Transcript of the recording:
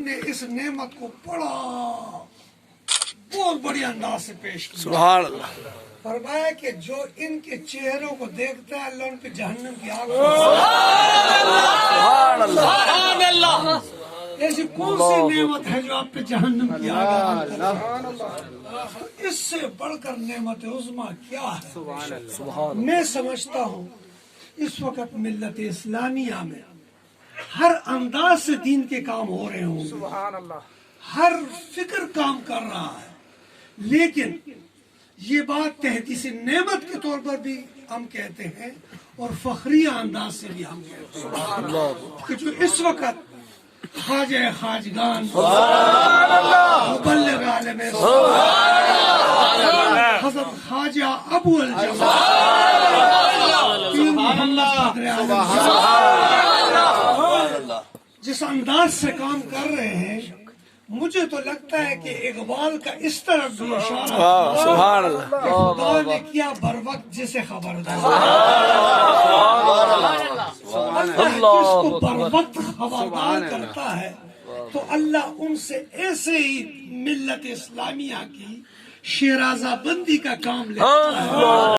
نے اس نعمت کو بڑا بہت بڑی انداز سے پیش کیا. سبحان اللہ. فرمایا کہ جو ان کے چہروں کو دیکھتا ہے اللہ ان پہ جہنم کی آگ. سبحان اللہ. ایسی کون سی نعمت ہے جو آپ پہ جہنم کی آگ؟ اس سے بڑھ کر نعمت عظمیٰ کیا ہے؟ میں سمجھتا ہوں اس وقت ملت اسلامیہ میں ہر انداز سے دین کے کام ہو رہے ہوں گے، ہر فکر کام کر رہا ہے، لیکن یہ بات تحدیث نعمت کے طور پر بھی ہم کہتے ہیں اور فخریہ انداز سے بھی ہم کہتے ہیں کہ جو اس وقت خواجہ خواجگان مبلغ عالم حضرت خواجہ ابو الجمال پیر محمد قادر عالم جس انداز سے کام کر رہے ہیں، مجھے تو لگتا ہے کہ اقبال کا اس طرح بھی اشارہ سبحان اللہ. خدا نے کیا بر وقت جسے خبردار جس کو بر وقت خبردار کرتا ہے تو اللہ ان سے ایسے ہی ملت اسلامیہ کی شیرازہ بندی کا کام لیتا ہے.